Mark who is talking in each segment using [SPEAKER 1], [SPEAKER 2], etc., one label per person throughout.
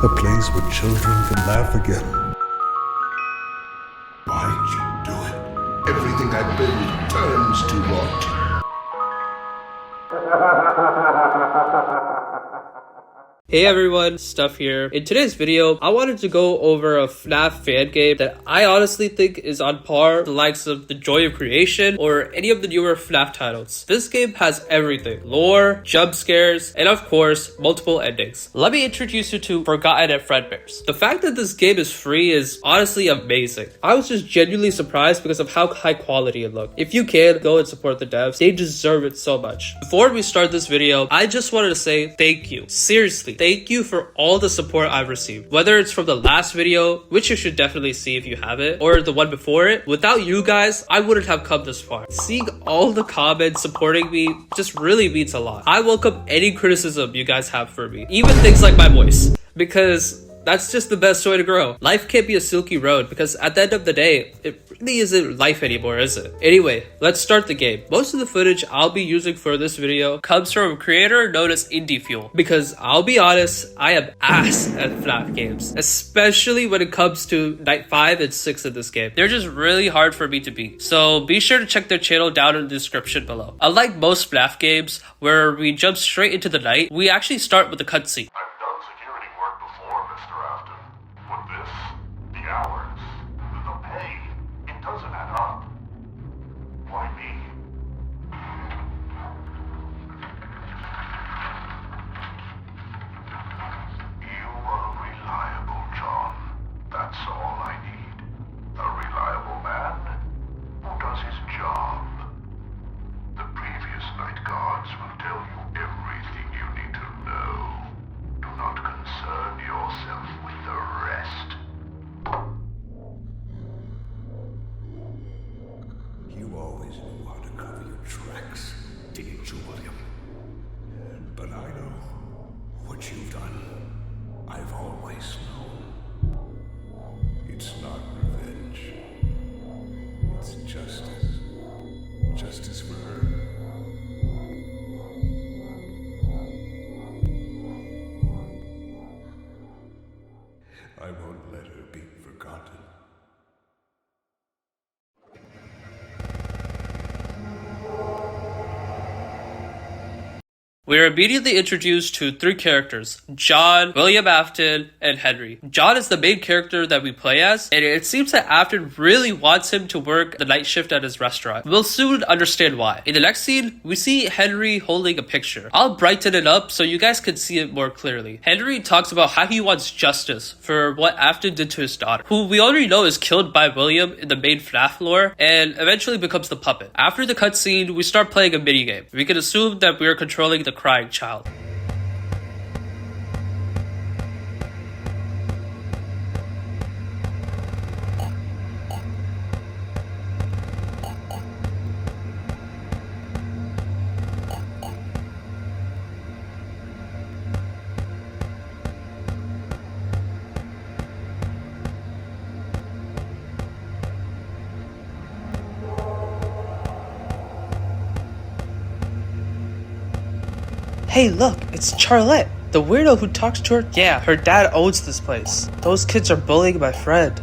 [SPEAKER 1] A place where children can laugh again.
[SPEAKER 2] Why'd you do it? Everything I build turns to rot.
[SPEAKER 3] Hey everyone, Stuff here. In today's video, I wanted to go over a FNAF fan game that I honestly think is on par with the likes of The Joy of Creation or any of the newer FNAF titles. This game has everything: lore, jump scares, and of course, multiple endings. Let me introduce you to Forgotten and Fredbears. The fact that this game is free is honestly amazing. I was just genuinely surprised because of how high quality it looked. If you can, go and support the devs. They deserve it so much. Before we start this video, I just wanted to say thank you. Seriously. Thank you for all the support I've received. Whether it's from the last video, which you should definitely see if you haven't, or the one before it. Without you guys, I wouldn't have come this far. Seeing all the comments supporting me just really means a lot. I welcome any criticism you guys have for me, even things like my voice, because that's just the best way to grow. Life can't be a silky road because at the end of the day, it really isn't life anymore, is it? Anyway, let's start the game. Most of the footage I'll be using for this video comes from a creator known as Indie Fuel, because I'll be honest, I am ass at FNAF games, especially when it comes to night 5 and 6 of this game. They're just really hard for me to beat, so be sure to check their channel down in the description below. Unlike most FNAF games, where we jump straight into the night, we actually start with a cutscene.
[SPEAKER 2] Doesn't add up. Why me? You are reliable, John. That's all I need. A reliable man who does his job. The previous night guards will tell you everything you need to know. Do not concern yourself with the rest.
[SPEAKER 1] You always knew how to cover your tracks, didn't you, William? But I know what you've done. I've always known. It's not revenge. It's justice. Justice for her. I won't let her be forgotten.
[SPEAKER 3] We are immediately introduced to 3 characters: John, William Afton, and Henry. John is the main character that we play as, and it seems that Afton really wants him to work the night shift at his restaurant. We'll soon understand why. In the next scene, we see Henry holding a picture. I'll brighten it up so you guys can see it more clearly. Henry talks about how he wants justice for what Afton did to his daughter, who we already know is killed by William in the main FNAF lore, and eventually becomes the puppet. After the cutscene, we start playing a minigame. We can assume that we are controlling the crying child. Hey look, it's Charlotte, the weirdo who talks to her. Yeah, her dad owns this place. Those kids are bullying my friend.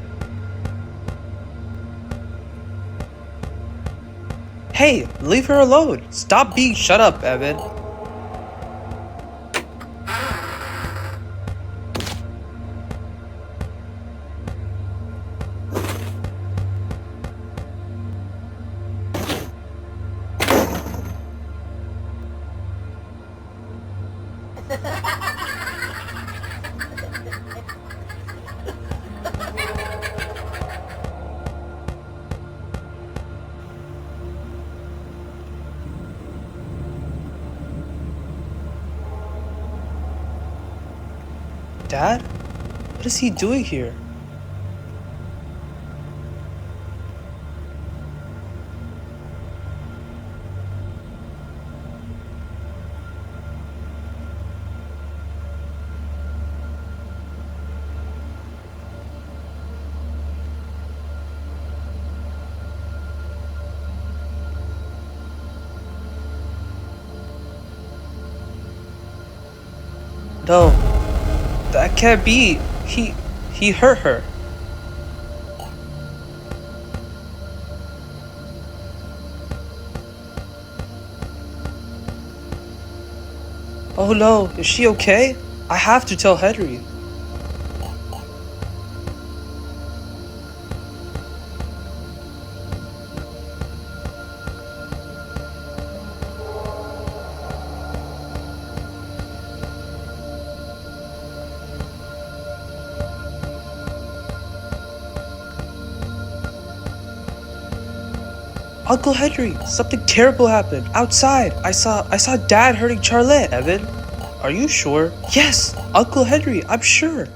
[SPEAKER 3] Hey, leave her alone. Stop being shut up, Evan. Dad? What is he doing here? No. That can't be. He hurt her. Oh no, is she okay? I have to tell Henry. Uncle Henry, something terrible happened. Outside, I saw Dad hurting Charlotte. Evan, are you sure? Yes, Uncle Henry, I'm sure.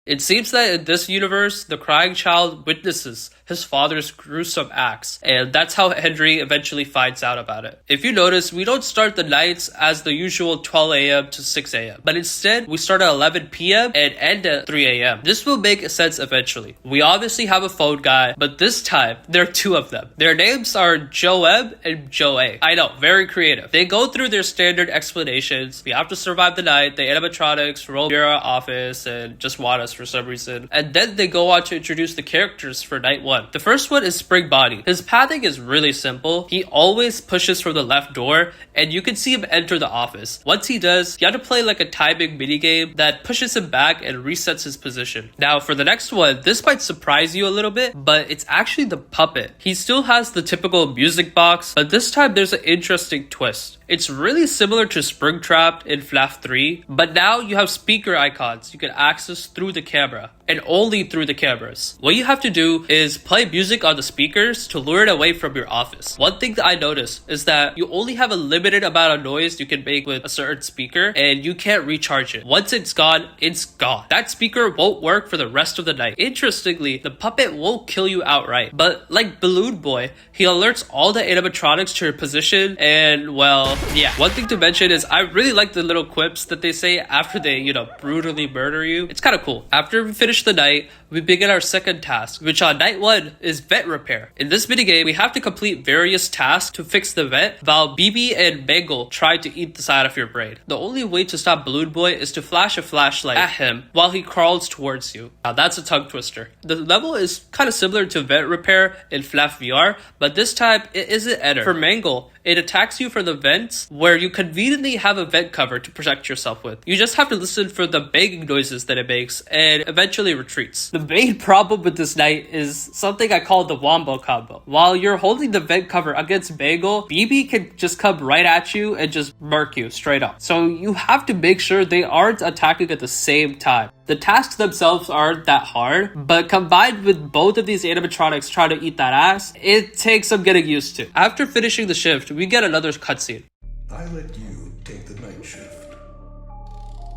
[SPEAKER 3] It seems that in this universe, the crying child witnesses his father's gruesome acts, and that's how Henry eventually finds out about it. If you notice, we don't start the nights as the usual 12 a.m. to 6 a.m., but instead, we start at 11 p.m. and end at 3 a.m. This will make sense eventually. We obviously have a phone guy, but this time, there are two of them. Their names are Joe M and Joe A. I know, very creative. They go through their standard explanations. We have to survive the night, the animatronics roam near our office and just want us for some reason. And then they go on to introduce the characters for night one. The first one is Spring Body. His pathing is really simple. He always pushes from the left door, and you can see him enter the office. Once he does, you have to play like a timing minigame that pushes him back and resets his position. Now, for the next one, this might surprise you a little bit, but it's actually the puppet. He still has the typical music box, but this time there's an interesting twist. It's really similar to Springtrap in FNAF 3, but now you have speaker icons you can access through the camera, and only through the cameras. What you have to do is play music on the speakers to lure it away from your office. One thing that I noticed is that you only have a limited amount of noise you can make with a certain speaker, and you can't recharge it. Once it's gone, it's gone. That speaker won't work for the rest of the night. Interestingly, the puppet won't kill you outright, but like Balloon Boy, he alerts all the animatronics to your position, and well, yeah. One thing to mention is I really like the little quips that they say after they, brutally murder you. It's kind of cool. After we finish the night, we begin our second task, which on night one is vent repair. In this minigame, we have to complete various tasks to fix the vent, while BB and Mangle try to eat the side of your brain. The only way to stop Balloon Boy is to flash a flashlight at him while he crawls towards you. Now that's a tongue twister. The level is kind of similar to vent repair in FNAF VR, but this time it isn't Eder. For Mangle, it attacks you from the vents where you conveniently have a vent cover to protect yourself with. You just have to listen for the banging noises that it makes and eventually retreats. The main problem with this night is something I call the wombo combo. While you're holding the vent cover against Bagel, BB can just come right at you and just murk you straight up. So you have to make sure they aren't attacking at the same time. The tasks themselves aren't that hard, but combined with both of these animatronics trying to eat that ass, it takes some getting used to. After finishing the shift, we get another cutscene.
[SPEAKER 1] I let you take the night shift.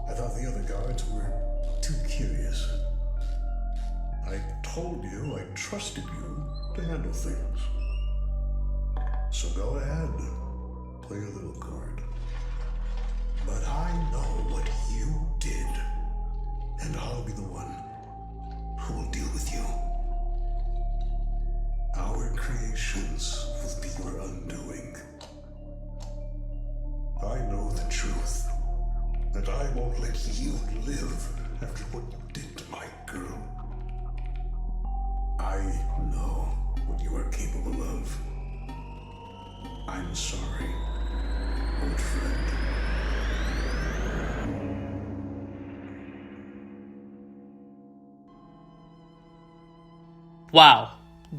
[SPEAKER 1] I thought the other guards were too curious. I told you I trusted you to handle things. So go ahead, play a little card. But I know what you did, and I'll be the one who will deal with you. Our creations will be your undoing. I know the truth, and I won't let you live after what you did to my girl. I know what you are capable of. I'm sorry, old friend.
[SPEAKER 3] Wow.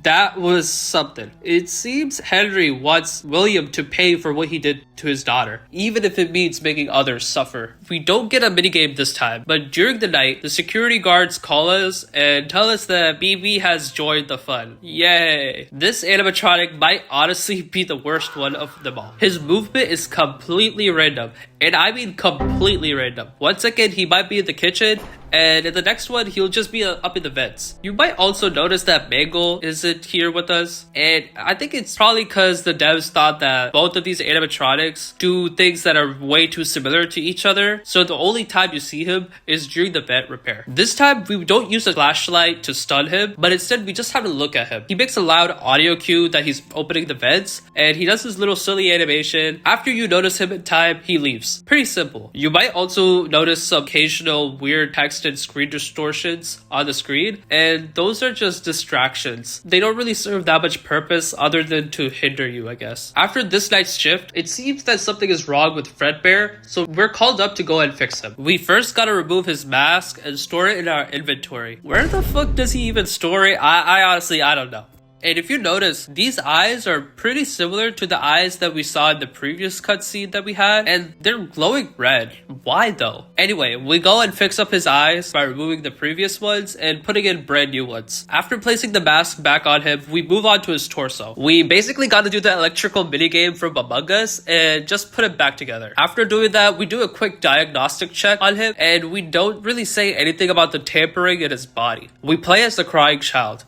[SPEAKER 3] That was something. It seems Henry wants William to pay for what he did to his daughter, even if it means making others suffer. We don't get a minigame this time, but during the night, the security guards call us and tell us that BB has joined the fun. Yay! This animatronic might honestly be the worst one of them all. His movement is completely random, and I mean completely random. One second, he might be in the kitchen, and in the next one, he'll just be up in the vents. You might also notice that Mangle isn't here with us, and I think it's probably because the devs thought that both of these animatronics do things that are way too similar to each other, so the only time you see him is during the vent repair. This time, we don't use a flashlight to stun him, but instead we just have to look at him. He makes a loud audio cue that he's opening the vents, and he does his little silly animation. After you notice him in time, he leaves. it's pretty simple. You might also notice some occasional weird text and screen distortions on the screen, and those are just distractions. They don't really serve that much purpose other than to hinder you, I guess. After this night's shift, it seems that something is wrong with Fredbear, so we're called up to go and fix him. We first gotta remove his mask and store it in our inventory. Where the fuck does he even store it? I honestly, I don't know. And if you notice, these eyes are pretty similar to the eyes that we saw in the previous cutscene that we had, and they're glowing red. Why though? Anyway, we go and fix up his eyes by removing the previous ones and putting in brand new ones. After placing the mask back on him, we move on to his torso. We basically got to do the electrical minigame from Among Us and just put it back together. After doing that, we do a quick diagnostic check on him, and we don't really say anything about the tampering in his body. We play as the crying child.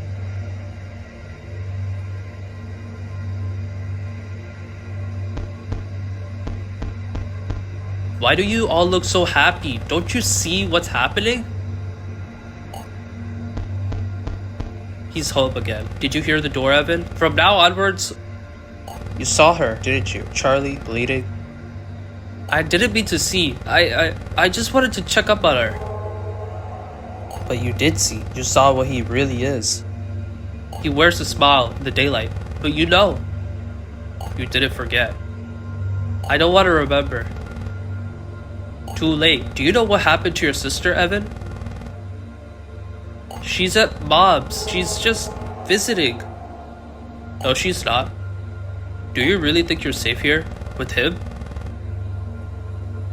[SPEAKER 3] Why do you all look so happy? Don't you see what's happening? He's home again. Did you hear the door, Evan? From now onwards, you saw her, didn't you? Charlie bleeding. I didn't mean to see. I just wanted to check up on her. But you did see. You saw what he really is. He wears a smile in the daylight, but you know. You didn't forget. I don't want to remember. Too late. Do you know what happened to your sister, Evan? She's at Mom's. She's just visiting. No, she's not. Do you really think you're safe here? With him?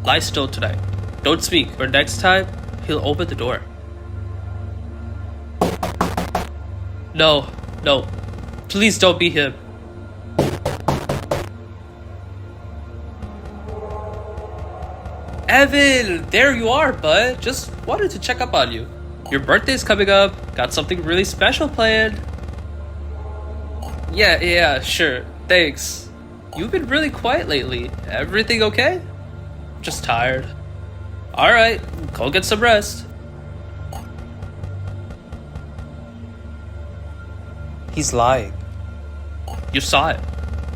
[SPEAKER 3] Lie still tonight. Don't speak, or next time, he'll open the door. No, no. Please don't be him. Evan, there you are, bud. Just wanted to check up on you. Your birthday's coming up. Got something really special planned. Yeah, sure. Thanks. You've been really quiet lately. Everything okay? Just tired. Alright, go get some rest. He's lying. You saw it.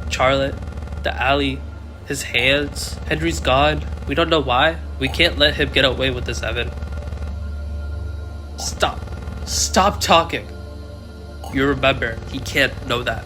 [SPEAKER 3] Charlotte, the alley, his hands. Henry's gone. We don't know why. We can't let him get away with this, Evan. Stop talking. You remember, he can't know that.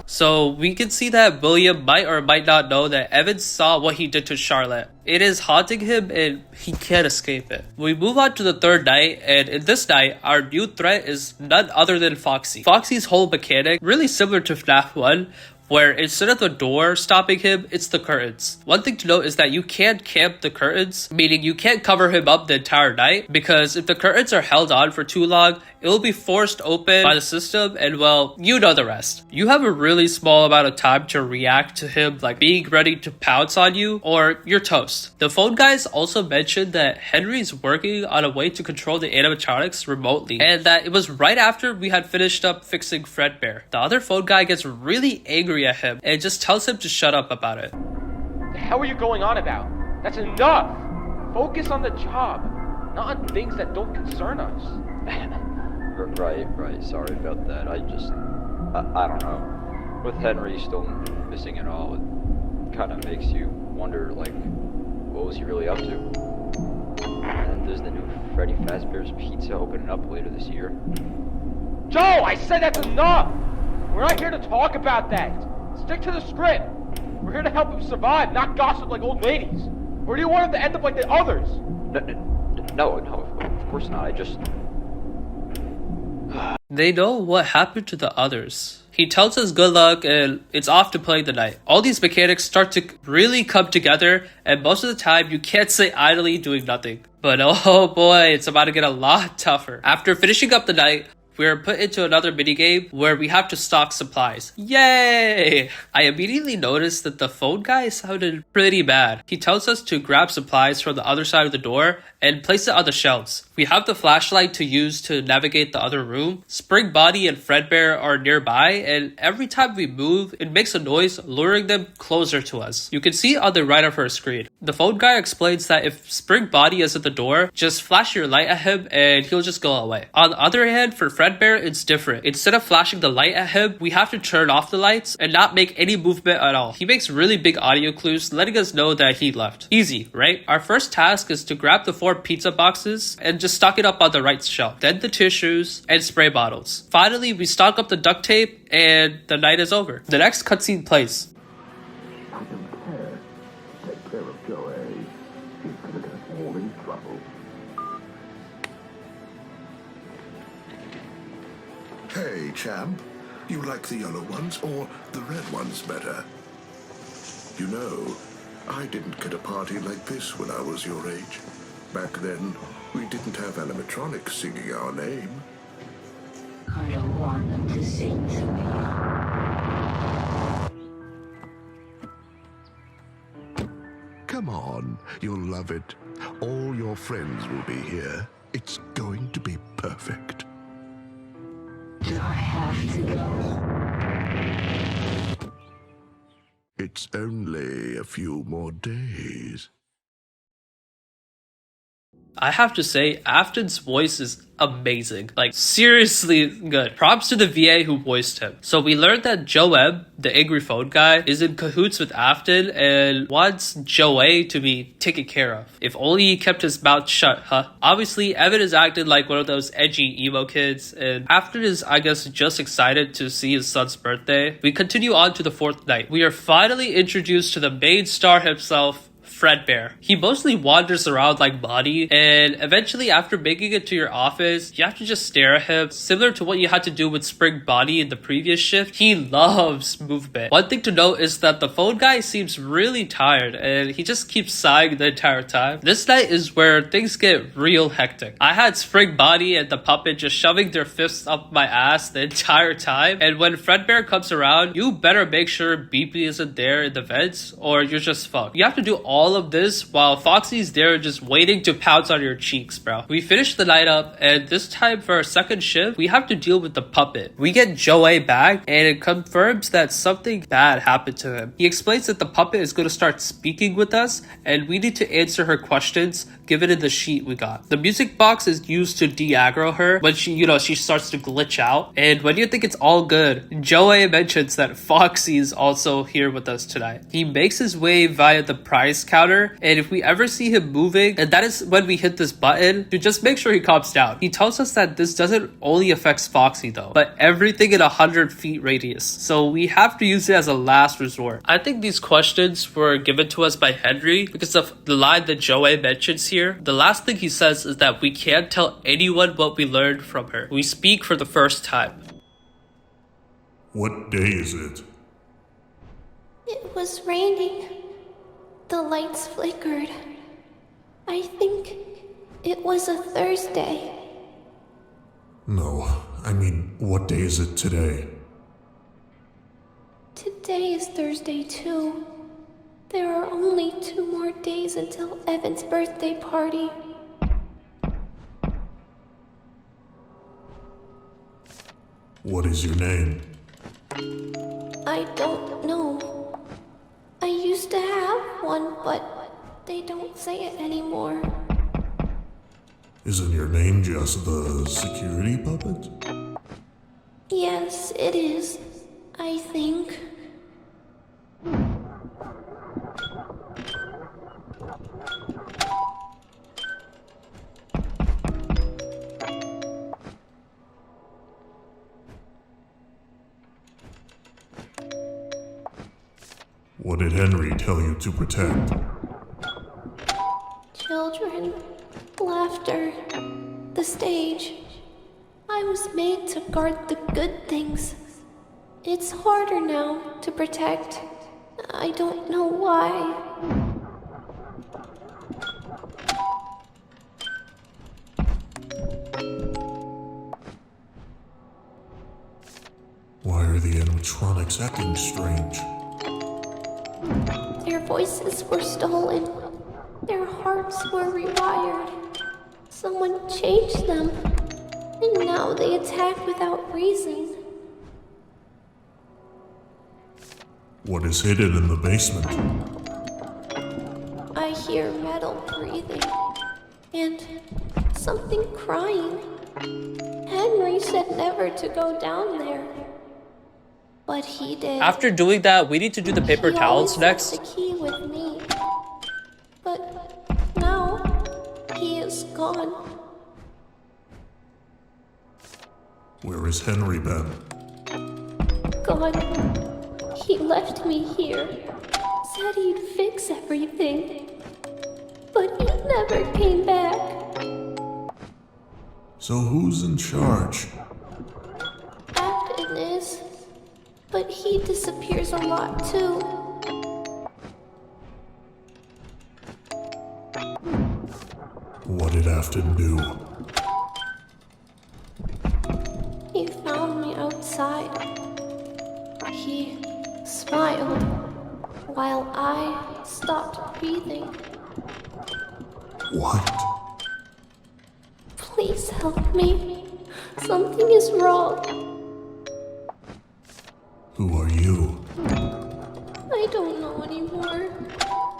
[SPEAKER 3] So we can see that William might or might not know that Evan saw what he did to Charlotte. It is haunting him and he can't escape it. We move on to the third night, and in this night, our new threat is none other than Foxy. Foxy's whole mechanic, really similar to FNAF 1, where instead of the door stopping him, it's the curtains. One thing to note is that you can't camp the curtains, meaning you can't cover him up the entire night, because if the curtains are held on for too long, it will be forced open by the system, and well, you know the rest. You have a really small amount of time to react to him, like being ready to pounce on you, or you're toast. The phone guys also mentioned that Henry's working on a way to control the animatronics remotely, and that it was right after we had finished up fixing Fredbear. The other phone guy gets really angry at him and just tells him to shut up about it.
[SPEAKER 4] The hell are you going on about? That's enough! Focus on the job, not on things that don't concern us.
[SPEAKER 5] Right. Sorry about that. I don't know. With Henry still missing it all, it kind of makes you wonder, like, what was he really up to? And there's the new Freddy Fazbear's Pizza opening up later this year.
[SPEAKER 4] Joe, I said that's enough! We're not here to talk about that. Stick to the script. We're here to help him survive, not gossip like old ladies. Or do you want him to end up like the others?
[SPEAKER 5] No, of course not. I just...
[SPEAKER 3] They know what happened to the others. He tells us good luck and it's off to play the night. All these mechanics start to really come together, and most of the time you can't sit idly doing nothing. But oh boy, it's about to get a lot tougher. After finishing up the night, we are put into another minigame where we have to stock supplies. Yay! I immediately noticed that the phone guy sounded pretty bad. He tells us to grab supplies from the other side of the door, and place it on the shelves. We have the flashlight to use to navigate the other room. Spring Body and Fredbear are nearby, and every time we move, it makes a noise, luring them closer to us. You can see on the right of her screen. The phone guy explains that if Spring Body is at the door, just flash your light at him and he'll just go away. On the other hand, for Fredbear, it's different. Instead of flashing the light at him, we have to turn off the lights and not make any movement at all. He makes really big audio clues, letting us know that he left. Easy, right? Our first task is to grab the 4 pizza boxes and just stock it up on the right shelf. Then the tissues and spray bottles. Finally, we stock up the duct tape and the night is over. The next cutscene plays.
[SPEAKER 2] I don't care. Take care of Joey. She's gonna get us all in trouble.
[SPEAKER 1] Hey, champ. You like the yellow ones or the red ones better? You know, I didn't get a party like this when I was your age. Back then, we didn't have animatronics singing our name.
[SPEAKER 6] I don't want them to sing to me.
[SPEAKER 1] Come on, you'll love it. All your friends will be here. It's going to be perfect.
[SPEAKER 6] Do I have to go?
[SPEAKER 1] It's only a few more days.
[SPEAKER 3] I have to say, Afton's voice is amazing. Like, seriously good. Props to the VA who voiced him. So we learned that Joeb, the angry phone guy, is in cahoots with Afton and wants Joey to be taken care of. If only he kept his mouth shut, huh? Obviously, Evan is acting like one of those edgy emo kids, and Afton is, I guess, just excited to see his son's birthday. We continue on to the 4th night. We are finally introduced to the main star himself, Fredbear. He mostly wanders around like Bonnie, and eventually after making it to your office, you have to just stare at him, similar to what you had to do with Spring Bonnie in the previous shift. He loves movement. One thing to note is that the phone guy seems really tired, and he just keeps sighing the entire time. This night is where things get real hectic. I had Spring Bonnie and the puppet just shoving their fists up my ass the entire time, and when Fredbear comes around, you better make sure Beepy isn't there in the vents, or you're just fucked. You have to do all of this while Foxy's there just waiting to pounce on your cheeks, bro. We finish the night up, and this time for our second shift, we have to deal with the puppet. We get Joey back, and it confirms that something bad happened to him. He explains that the puppet is going to start speaking with us, and we need to answer her questions given in the sheet we got. The music box is used to de-aggro her when she starts to glitch out, and when you think it's all good, Joey mentions that Foxy is also here with us tonight. He makes his way via the prize counter, and if we ever see him moving, and that is when we hit this button, to just make sure he calms down. He tells us that this doesn't only affect Foxy though, but everything in 100 feet radius, so we have to use it as a last resort. I think these questions were given to us by Henry because of the line that Joey mentions here. The last thing he says is that we can't tell anyone what we learned from her. We speak for the first time.
[SPEAKER 1] What day is it?
[SPEAKER 7] It was raining. The lights flickered. I think it was a Thursday.
[SPEAKER 1] No, I mean, what day is it today?
[SPEAKER 7] Today is Thursday too. There are only 2 more days until Evan's birthday party.
[SPEAKER 1] What is your name?
[SPEAKER 7] I don't know. I used to have one, but they don't say it anymore.
[SPEAKER 1] Isn't your name just the security puppet?
[SPEAKER 7] Yes, it is. I think.
[SPEAKER 1] What did Henry tell you to protect?
[SPEAKER 7] Children, laughter, the stage. I was made to guard the good things. It's harder now to protect. I don't know why.
[SPEAKER 1] Why are the animatronics acting strange?
[SPEAKER 7] Their voices were stolen. Their hearts were rewired. Someone changed them, and now they attack without reason.
[SPEAKER 1] What is hidden in the basement?
[SPEAKER 7] I hear metal breathing, and something crying. Henry said never to go down there, but he did.
[SPEAKER 3] After doing that, we need to do the paper
[SPEAKER 7] He
[SPEAKER 3] towels
[SPEAKER 7] always
[SPEAKER 3] next.
[SPEAKER 7] left the key with me, but now he is gone.
[SPEAKER 1] Where is Henry been?
[SPEAKER 7] Gone. He left me here. Said he'd fix everything, but he never came back.
[SPEAKER 1] So who's in charge?
[SPEAKER 7] Afton is, but he disappears a lot too.
[SPEAKER 1] What did Afton do?
[SPEAKER 7] He found me outside. He smiled while I stopped breathing.
[SPEAKER 1] What?
[SPEAKER 7] Please help me. Something is wrong.
[SPEAKER 1] Who are you?
[SPEAKER 7] I don't know anymore.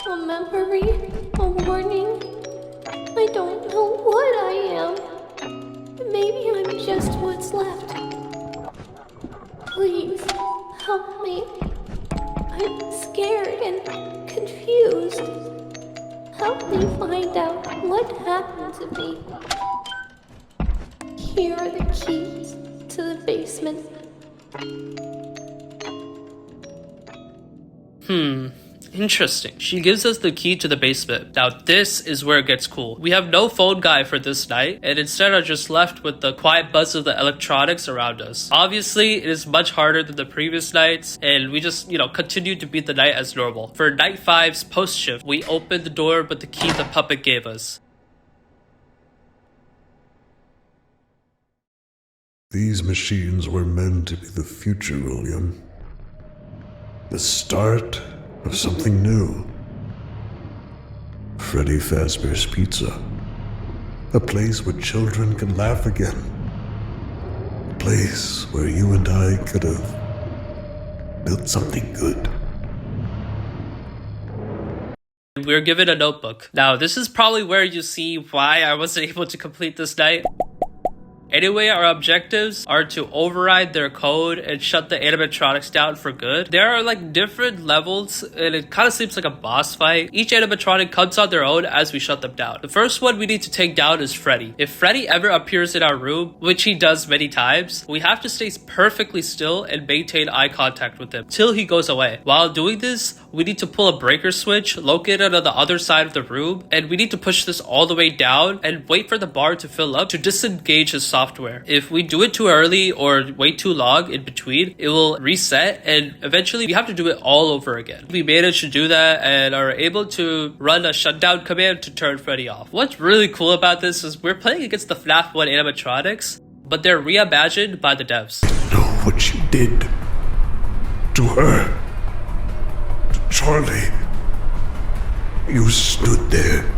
[SPEAKER 7] A memory, a warning. I don't know what I am. Maybe I'm just what's left. Please, help me. I'm scared and confused. Help me find out what happened to me. Here are the keys to the basement.
[SPEAKER 3] Interesting. She gives us the key to the basement. Now this is where it gets cool. We have no phone guy for this night, and instead are just left with the quiet buzz of the electronics around us. Obviously, it is much harder than the previous nights, and we just, continue to beat the night as normal. For night 5's post shift, we opened the door with the key the puppet gave us.
[SPEAKER 1] These machines were meant to be the future, William. The start of something new. Freddy Fazbear's Pizza. A place where children can laugh again. A place where you and I could have built something good.
[SPEAKER 3] We're given a notebook. Now, this is probably where you see why I wasn't able to complete this night. Anyway, our objectives are to override their code and shut the animatronics down for good. There are different levels, and it kind of seems like a boss fight. Each animatronic comes on their own as we shut them down. The first one we need to take down is Freddy. If Freddy ever appears in our room, which he does many times, we have to stay perfectly still and maintain eye contact with him till he goes away. While doing this, we need to pull a breaker switch located on the other side of the room, and we need to push this all the way down and wait for the bar to fill up to disengage his software. If we do it too early or wait too long in between, it will reset, and eventually we have to do it all over again. We managed to do that and are able to run a shutdown command to turn Freddy off. What's really cool about this is we're playing against the FNAF 1 animatronics, but they're reimagined by the devs.
[SPEAKER 1] Know what you did to her, to Charlie. You stood there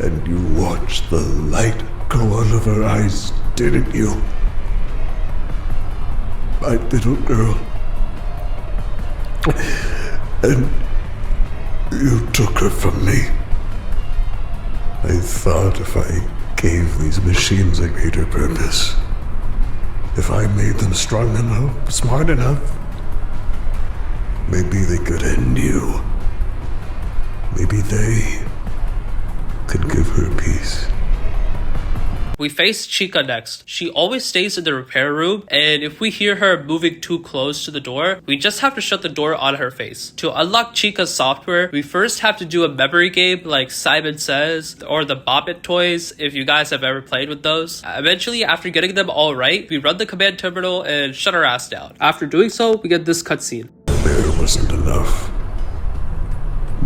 [SPEAKER 1] and you watched the light go out of her eyes, didn't you? My little girl. And you took her from me. I thought if I gave these machines a greater purpose, if I made them strong enough, smart enough, maybe they could end you. Maybe they could give her peace.
[SPEAKER 3] We face Chica next. She always stays in the repair room, and if we hear her moving too close to the door, we just have to shut the door on her face. To unlock Chica's software, we first have to do a memory game like Simon Says or the Bop It toys, if you guys have ever played with those. Eventually, after getting them all right, we run the command terminal and shut her ass down. After doing so, we get this cutscene.
[SPEAKER 1] There wasn't enough.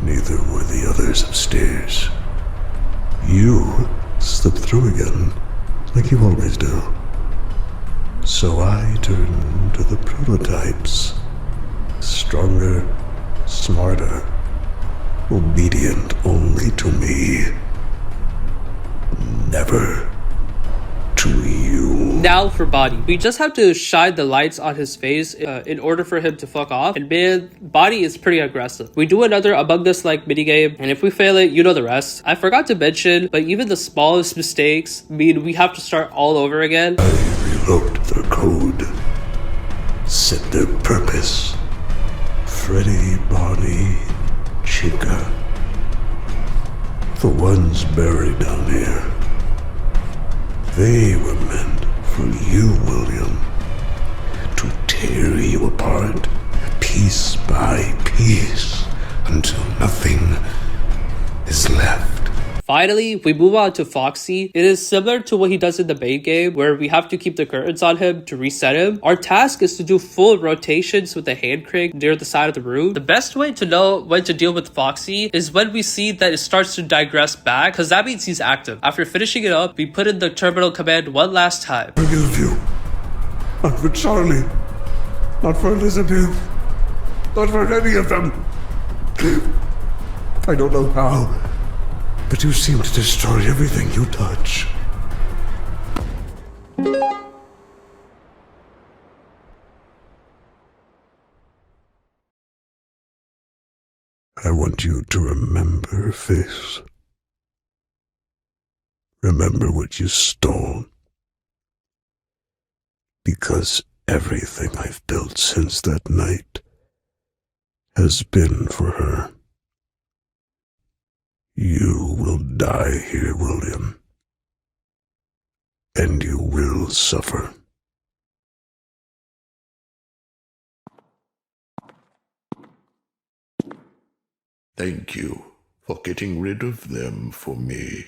[SPEAKER 1] Neither were the others upstairs. You slipped through again, like you always do. So I turned to the prototypes. Stronger, smarter, obedient only to me. Never forever to you.
[SPEAKER 3] Now for Body. We just have to shine the lights on his face in order for him to fuck off. And man, Body is pretty aggressive. We do another Among Us-like minigame, and if we fail it, you know the rest. I forgot to mention, but even the smallest mistakes mean we have to start all over again.
[SPEAKER 1] I rewrote their code, set their purpose. Freddy, Bonnie, Chica, the ones buried down here. They were meant for you, William, to tear you apart piece by piece until nothing is left.
[SPEAKER 3] Finally, we move on to Foxy. It is similar to what he does in the main game, where we have to keep the curtains on him to reset him. Our task is to do full rotations with the hand crank near the side of the room. The best way to know when to deal with Foxy is when we see that it starts to digress back, because that means he's active. After finishing it up, we put in the terminal command one last time.
[SPEAKER 1] Forgive you. Not for Charlie. Not for Elizabeth. Not for any of them. I don't know how, but you seem to destroy everything you touch. I want you to remember this. Remember what you stole. Because everything I've built since that night has been for her. You will die here, William. And you will suffer.
[SPEAKER 2] Thank you for getting rid of them for me.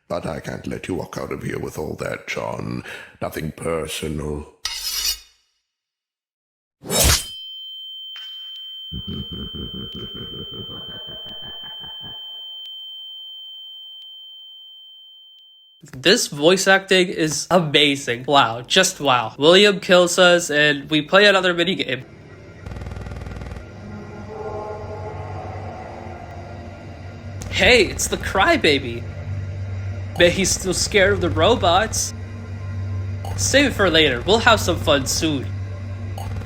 [SPEAKER 2] But I can't let you walk out of here with all that, John. Nothing personal.
[SPEAKER 3] This voice acting is amazing. Wow, just wow. William kills us and we play another minigame. Hey, it's the crybaby. Bet he's still scared of the robots. Save it for later. We'll have some fun soon.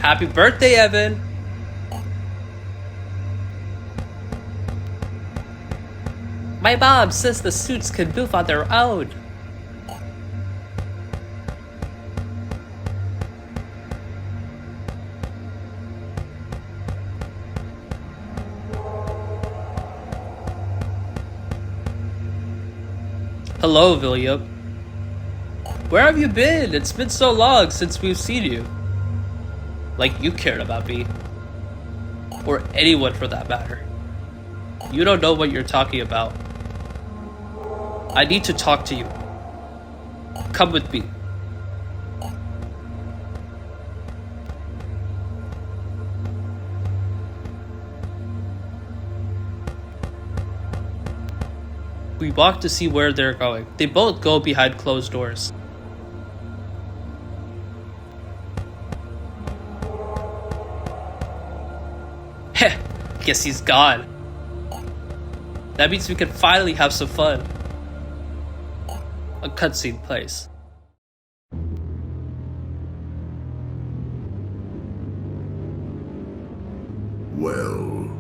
[SPEAKER 3] Happy birthday, Evan. My mom says the suits can move on their own. Hello, William. Where have you been? It's been so long since we've seen you. Like you cared about me. Or anyone for that matter. You don't know what you're talking about. I need to talk to you. Come with me. We walk to see where they're going. They both go behind closed doors. Heh, guess he's gone. That means we can finally have some fun. A cutscene plays.
[SPEAKER 2] Well,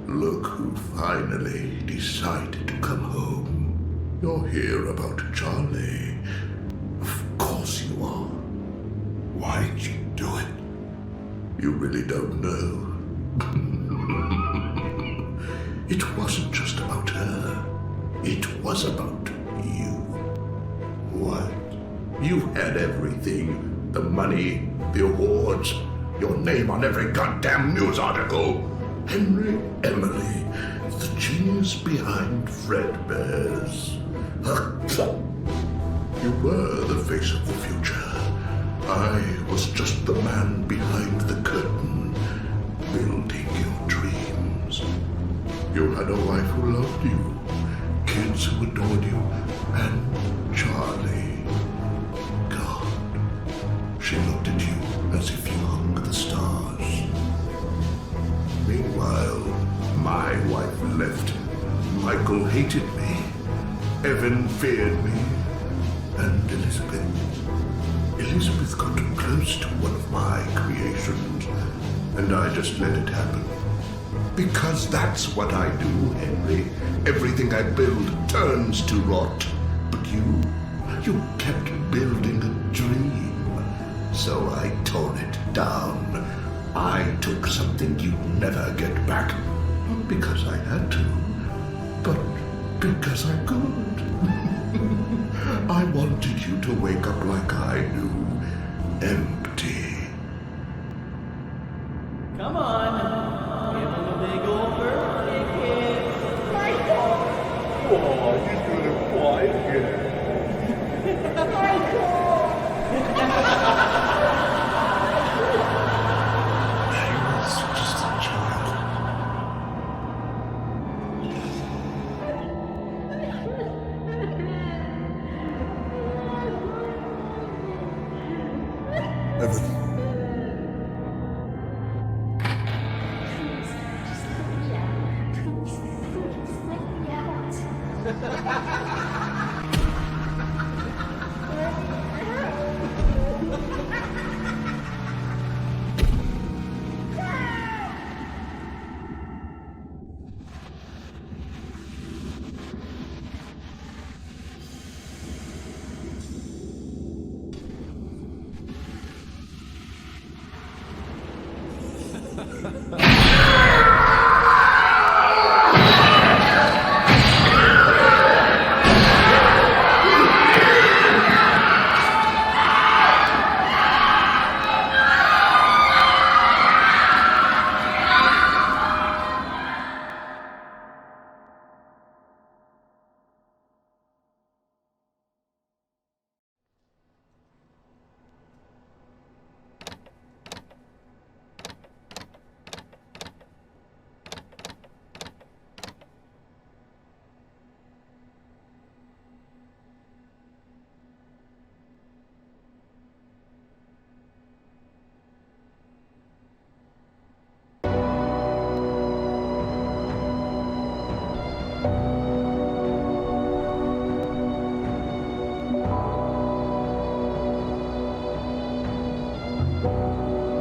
[SPEAKER 2] look who finally decided to come home. You're here about Charlie. Of course you are.
[SPEAKER 1] Why'd you do it?
[SPEAKER 2] You really don't know. It wasn't just about her. It was about you. What? You had everything. The money, the awards, your name on every goddamn news article. Henry Emily, the genius behind Fredbear's. You were the face of the future. I was just the man behind the curtain, building your dreams. You had a wife who loved you, kids who adored you, and Charlie. God, she looked at you as if you hung the stars. Meanwhile, my wife left. Michael hated me. Evan feared me.
[SPEAKER 1] And Elizabeth got too close to one of my creations, and I just let it happen. Because that's what I do, Henry. Everything I build turns to rot. But you kept building a dream. So I tore it down. I took something you'd never get back. Not because I had to, but because I could. I wanted you to wake up like I do. Empty.
[SPEAKER 8] Come on. Give him a big old birthday cake. Michael!
[SPEAKER 1] Oh, he's gonna cry again.
[SPEAKER 8] Michael!
[SPEAKER 1] She was just a child. Evan.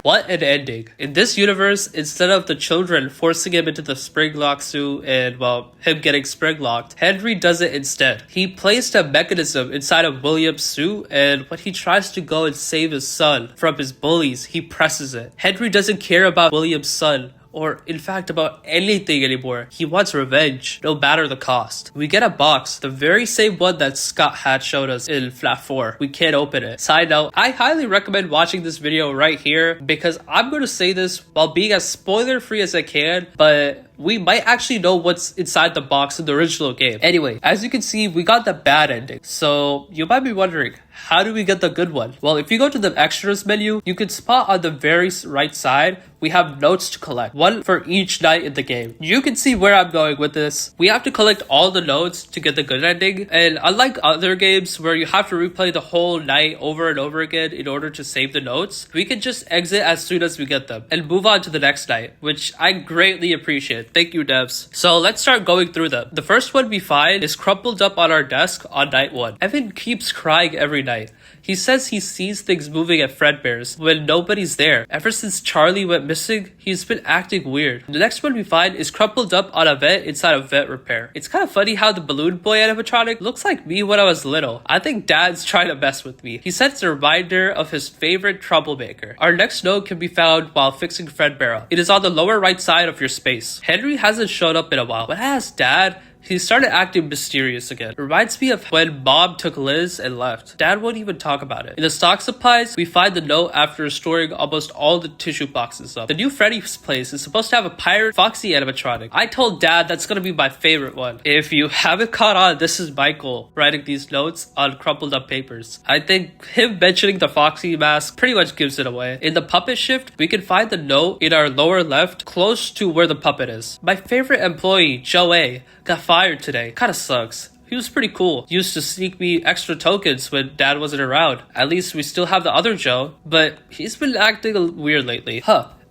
[SPEAKER 3] What an ending. In this universe, instead of the children forcing him into the spring-lock suit and, well, him getting spring-locked, Henry does it instead. He placed a mechanism inside of William's suit, and when he tries to go and save his son from his bullies, he presses it. Henry doesn't care about William's son, or in fact about anything anymore. He wants revenge, no matter the cost. We get a box, the very same one that Scott had showed us in FNAF 4. We can't open it. Side note, I highly recommend watching this video right here because I'm going to say this while being as spoiler free as I can, but we might actually know what's inside the box in the original game. Anyway, as you can see, we got the bad ending. So you might be wondering, how do we get the good one? Well, if you go to the extras menu, you can spot on the very right side, we have notes to collect, one for each night in the game. You can see where I'm going with this. We have to collect all the notes to get the good ending, and unlike other games where you have to replay the whole night over and over again in order to save the notes, we can just exit as soon as we get them and move on to the next night, which I greatly appreciate. Thank you, devs. So let's start going through them. The first one we find is crumpled up on our desk on night 1. Evan keeps crying every night. He says he sees things moving at Fredbear's when nobody's there. Ever since Charlie went missing, he's been acting weird. The next one we find is crumpled up on a vent inside of vent repair. It's kind of funny how the balloon boy animatronic looks like me when I was little. I think Dad's trying to mess with me. He sets a reminder of his favorite troublemaker. Our next note can be found while fixing Fredbear. It is on the lower right side of your space. Henry hasn't shown up in a while. When I asked Dad, he started acting mysterious again. It reminds me of when Mom took Liz and left. Dad won't even talk about it. In the stock supplies, we find the note after storing almost all the tissue boxes up. The new Freddy's place is supposed to have a pirate Foxy animatronic. I told Dad that's gonna be my favorite one. If you haven't caught on, this is Michael writing these notes on crumpled up papers. I think him mentioning the Foxy mask pretty much gives it away. In the puppet shift, we can find the note in our lower left close to where the puppet is. My favorite employee, Joe A, got fired today. Kinda sucks. He was pretty cool. He used to sneak me extra tokens when Dad wasn't around. At least we still have the other Joe, but he's been acting weird lately.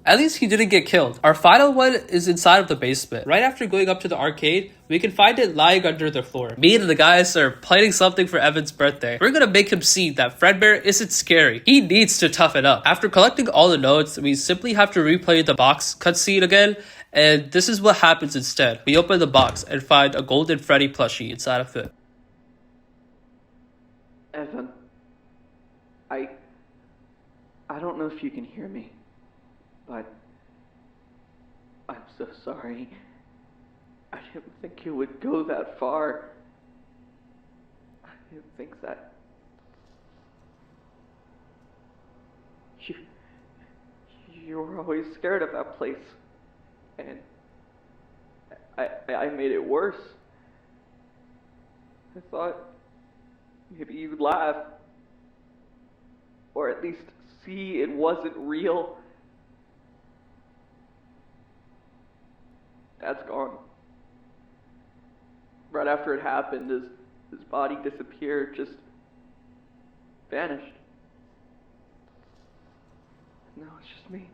[SPEAKER 3] At least he didn't get killed. Our final one is inside of the basement. Right after going up to the arcade, we can find it lying under the floor. Me and the guys are planning something for Evan's birthday. We're gonna make him see that Fredbear isn't scary. He needs to toughen up. After collecting all the notes, we simply have to replay the box cutscene again, and this is what happens instead. We open the box and find a golden Freddy plushie inside of it.
[SPEAKER 9] Evan, I don't know if you can hear me, but I'm so sorry. I didn't think you would go that far. I didn't think that you were always scared of that place, and I made it worse. I thought maybe you'd laugh, or at least see it wasn't real. Dad's gone. Right after it happened, his body disappeared, just vanished. Now it's just me.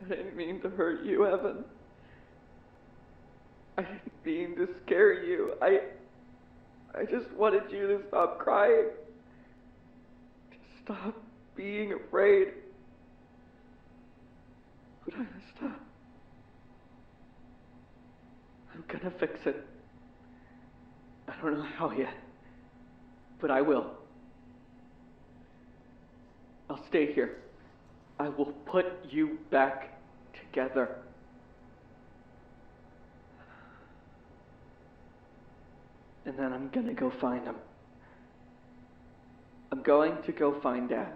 [SPEAKER 9] I didn't mean to hurt you, Evan. I didn't mean to scare you. I just wanted you to stop crying. To stop being afraid. But I messed up. I'm gonna fix it. I don't know how yet, but I will. I'll stay here. I will put you back together. And then I'm gonna go find him. I'm going to go find Dad.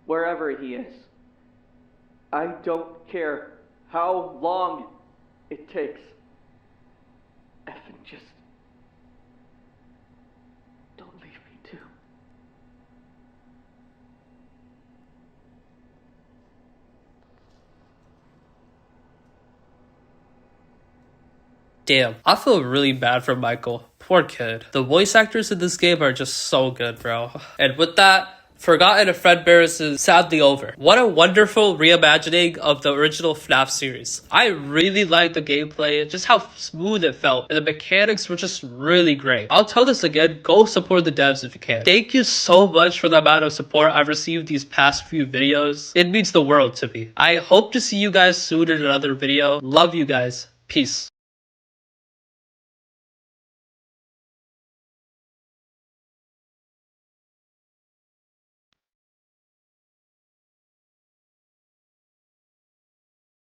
[SPEAKER 9] Wherever he is. I don't care how long it takes. Evan, just don't leave me too.
[SPEAKER 3] Damn, I feel really bad for Michael. Poor kid. The voice actors in this game are just so good, bro. And with that, Forgotten of Fredbear is sadly over. What a wonderful reimagining of the original FNAF series. I really liked the gameplay, just how smooth it felt, and the mechanics were just really great. I'll tell this again, go support the devs if you can. Thank you so much for the amount of support I've received these past few videos. It means the world to me. I hope to see you guys soon in another video. Love you guys. Peace.